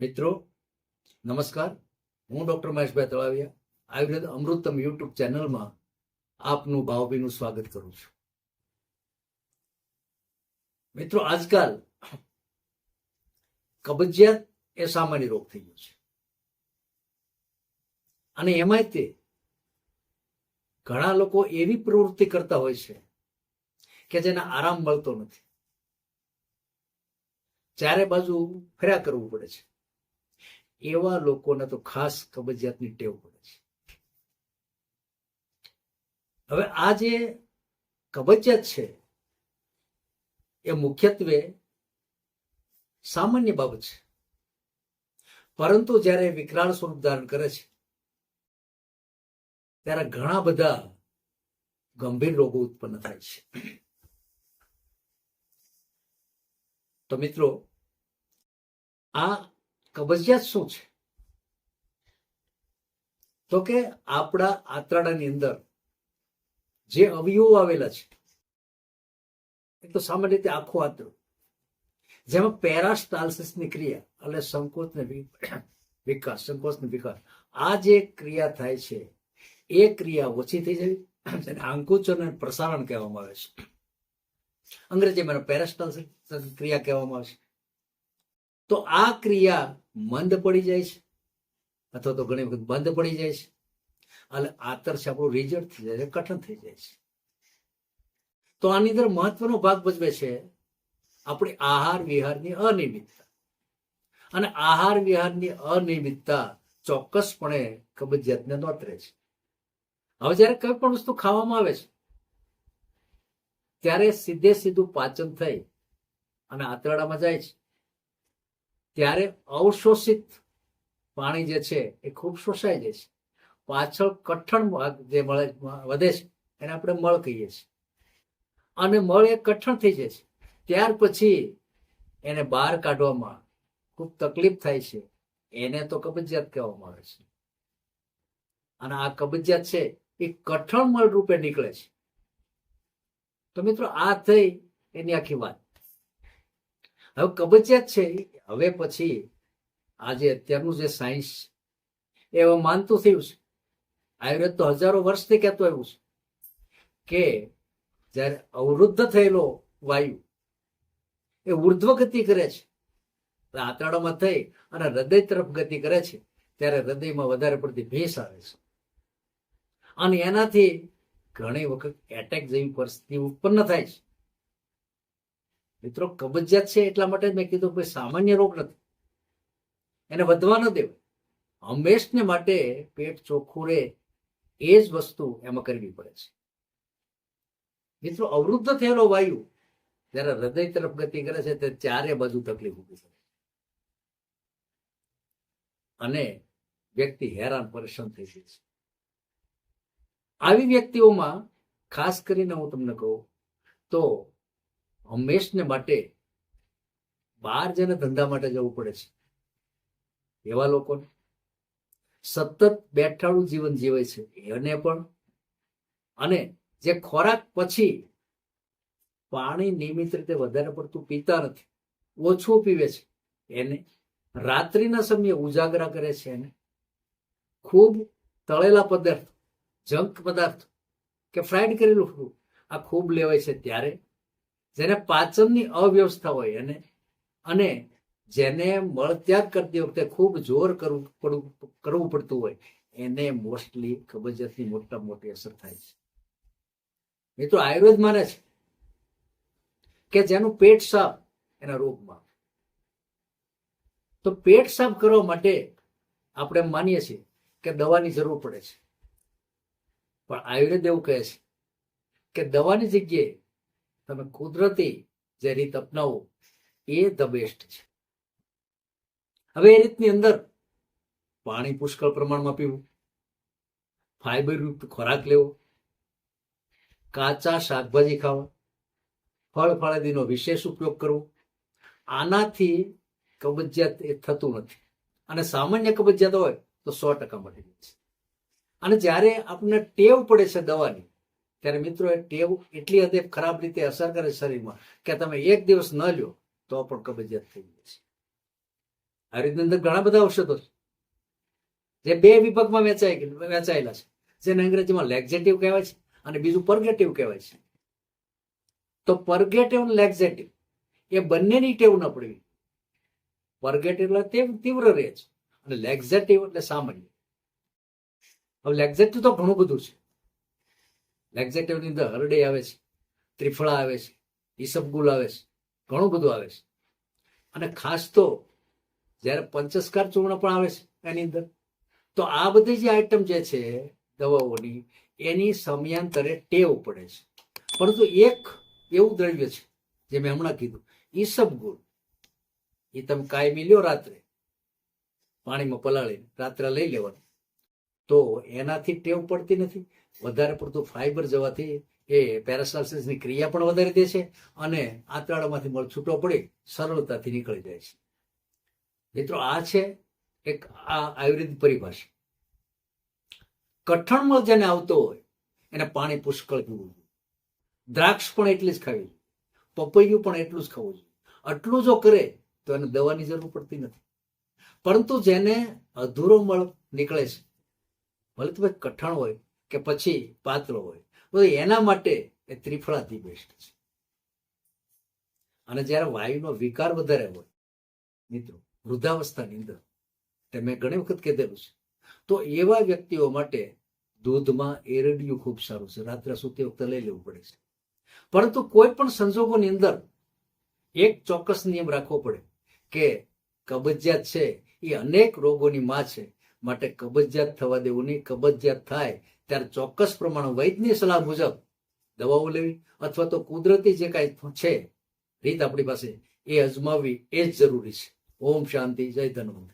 મિત્રો નમસ્કાર, હું ડોક્ટર મહેશભાઈ તળાવિયા આયુર્વેદ અમૃતમ યુટ્યુબ ચેનલમાં આપનું ભાવભીનું સ્વાગત કરું છું. મિત્રો, આજકાલ કબજિયાત એ સામાન્ય રોગ થઈ ગયો છે અને એમાંય તે ઘણા લોકો એવી પ્રવૃત્તિ કરતા હોય છે કે જેને આરામ મળતો નથી. ચારે બાજુ ફર્યા કરવું પડે છે. એવા લોકોને તો ખાસ કબજિયાતની ટેવ પડે છે. હવે આ જે કબજિયાત છે એ મુખ્યત્વે સામાન્ય બાબત છે, પરંતુ જ્યારે વિકરાળ સ્વરૂપ ધારણ કરે છે ત્યારે ઘણા બધા ગંભીર રોગો ઉત્પન્ન થાય છે. તો મિત્રો, આ કબજિયાત શું છે? તો કે આપણા આંતરડાની અંદર જે અવયવો આવેલા છે, એક તો સામાન્ય રીતે આખું આંતરડું, જેમાં પેરાસ્ટાલ્સિસની ક્રિયા એટલે સંકોચ ને વિકાસ, આ જે ક્રિયા થાય છે એ ક્રિયા ઓછી થઈ જાય, જેને આંકુચન અને પ્રસારણ કહેવામાં આવે છે. અંગ્રેજીમાં પેરાસ્ટાલ્સિસ ક્રિયા કહેવામાં આવે છે. તો આ ક્રિયા મંદ પડી જાય છે અથવા તો ઘણી વખત બંધ પડી જાય છે એટલે આંતર છે આપણું રિજેક્ટ થઈ જાય છે, કઠણ થઈ જાય છે. તો આની અંદર મહત્વનો ભાગ ભજવે છે આપણી આહાર વિહારની અનિયમિતતા, અને આહાર વિહારની અનિયમિતતા ચોક્કસપણે કબજિયાતને નોતરે છે. હવે જયારે કઈ પણ વસ્તુ ખાવામાં આવે છે ત્યારે સીધું પાચન થઈ અને આંતરડામાં જાય છે, ત્યારે અવશોષિત પાણી જે છે એ ખૂબ શોષાઈ જાય છે. પાછળ કઠણ ભાગ જે વધે છે એને આપણે મળ કહીએ છીએ, અને મળ એ કઠણ થઈ જાય છે. ત્યાર પછી એને બહાર કાઢવામાં ખૂબ તકલીફ થાય છે. એને તો કબજિયાત કહેવામાં આવે છે. અને આ કબજિયાત છે એ કઠણ મળ રૂપે નીકળે છે. તો મિત્રો, આ થઈ એની આખી વાત. હવે કબજિયાત છે, હવે પછી આજે અત્યારનું જે સાયન્સ એવું માનતું થયું છે, આયુર્વેદ તો હજારો વર્ષથી કહેતું આવ્યું છે કે જ્યારે અવરુદ્ધ થયેલો વાયુ એ ઉર્ધ્વ ગતિ કરે છે, આંતરડામાં થઈ અને હૃદય તરફ ગતિ કરે છે, ત્યારે હૃદયમાં વધારે પડતી ભેંસ આવે છે અને એનાથી ઘણી વખત એટેક જેવી પરિસ્થિતિ ઉત્પન્ન થાય છે. મિત્રો, કબજિયાત છે એટલા માટે મેં કીધું કે સામાન્ય રોગ નથી, એને વધવા ન દેવાય. હંમેશને માટે પેટ ચોખ્ખું રહે એ જ વસ્તુ એમાં કરવી પડે છે. મિત્રો, અવરુદ્ધ થયેલો વાયુ જયારે હૃદય તરફ ગતિ કરે છે તે ચારે બાજુ તકલીફ ઊભી કરે અને વ્યક્તિ હેરાન પરેશાન થઈ જાય છે. આવી વ્યક્તિઓમાં ખાસ કરીને હું તમને કહું તો હંમેશને માટે બહાર જઈને ધંધા માટે જવું પડે છે. એવા લોકોને સતત બેઠાડું જીવન જીવે છે એને પણ, અને જે ખોરાક પછી પાણી નિયમિત રીતે વધારે પડતું પીતા નથી, ઓછું પીવે છે એને, રાત્રિના સમયે ઉજાગરા કરે છે એને, ખૂબ તળેલા પદાર્થ, જંક પદાર્થ કે ફ્રાઈડ કરેલું ફૂડ આ ખૂબ લેવાય છે, ત્યારે જેને પાચનની અવ્યવસ્થા હોય એને, અને જેને મળત્યાગ કરતી વખતે ખૂબ જોર કરવું પડતું હોય એને મોસ્ટલી કબજિયાતની મોટામાં મોટી અસર થાય છે. મિત્રો, આયુર્વેદ માને છે કે જેનું પેટ સાફ એના રોગમાં. તો પેટ સાફ કરવા માટે આપણે માનીએ છીએ કે દવાની જરૂર પડે છે, પણ આયુર્વેદ એવું કહે છે કે દવાની જગ્યાએ તમે કુદરતી જે રીત અપનાવો એ ધ બેસ્ટ છે. હવે એ રીતની અંદર પાણી પુષ્કળ પ્રમાણમાં પીવું, ફાઈબરયુક્ત ખોરાક લેવો, કાચા શાકભાજી ખાવા, ફળ ફળાદીનો વિશેષ ઉપયોગ કરવો, આનાથી કબજિયાત એ થતું નથી. અને સામાન્ય કબજિયાત હોય તો 100% મટી જાય છે. અને જ્યારે આપણને ટેવ પડે છે દવાની, ત્યારે મિત્રો એ ટેવ એટલી હદે ખરાબ રીતે અસર કરે શરીરમાં કે તમે એક દિવસ ન લ્યો તો પણ કબજિયાત થઈ જાય છે. આયુર્વેદની અંદર ઘણા બધા ઔષધો છે જે બે વિભાગમાં વેચાયેલા છે, જેને અંગ્રેજીમાં લેક્ઝેટિવ કહેવાય છે અને બીજું પર્ગેટિવ કહેવાય છે. તો પર્ગેટિવ અને લેક્ઝેટિવ એ બંનેની ટેવ ન પડવી. પર્ગેટિવ એટલે તે તીવ્ર રહે છે અને લેક્ઝેટિવ એટલે સામાન્ય. હવે લેક્ઝેટિવ તો ઘણું બધું છે. લેક્ઝેટિવની અંદર હરડે આવે છે, ત્રિફળા આવે છે, ઈસબગુલ આવે છે, ઘણું બધું આવે છે. અને ખાસ તો જ્યારે પંચસ્કાર ચૂર્ણ પણ આવે છે એની અંદર. તો આ બધી જે આઈટમ જે છે દવાઓની, એની સમયાંતરે ટેવ પડે છે. પરંતુ એક એવું દ્રવ્ય છે જે મેં હમણાં કીધું, ઈસબગુલ, એ તમે કાયમી લ્યો રાત્રે પાણીમાં પલાળીને રાત્રે લઈ લેવાનું, તો એનાથી ટેવ પડતી નથી. વધારે પડતું ફાઈબર જવાથી એ પેરાસાલ્સિસની ક્રિયા પણ વધારી દે છે અને આંતરડામાંથી મળ છૂટો પડી સરળતાથી નીકળી જાય છે. મિત્રો, આ છે એક આ આયુર્વેદ પરિભાષા. કઠણ મળ જેને આવતો હોય એને પાણી પુષ્કળ પીવું જોઈએ. દ્રાક્ષ પણ એટલી જ ખાવી જોઈએ, પપૈયું પણ એટલું જ ખાવું જોઈએ. આટલું જો કરે તો એને દવાની જરૂર પડતી નથી. પરંતુ જેને અધૂરો મળ નીકળે છે, ભલે તો કઠણ હોય કે પછી પાતળો હોય, તો એના માટે એ ત્રિફળાથી બેસ્ટ છે. અને જ્યારે વાયુનો વિકાર વધારે હોય મિત્રો, વૃદ્ધાવસ્થાની અંદર, તે મેં ઘણી વખત કીધેલું છે, તો એવા વ્યક્તિઓ માટે દૂધમાં એરડિયું ખૂબ સારું છે. રાત્રે સૂતી વખતે લઈ લેવું પડે છે. પરંતુ કોઈ પણ સંજોગોની અંદર એક ચોક્કસ નિયમ રાખવો પડે કે કબજિયાત છે એ અનેક રોગોની માં છે, માટે કબજિયાત થવા દેવું નહીં. કબજિયાત થાય ત્યારે ચોક્કસ પ્રમાણે વૈદ્યની સલાહ મુજબ દવાઓ લેવી, અથવા તો કુદરતી જે કાંઈ છે રીત આપણી પાસે એ અજમાવવી એ જ જરૂરી છે. ઓમ શાંતિ, જય ધન્વંતરી.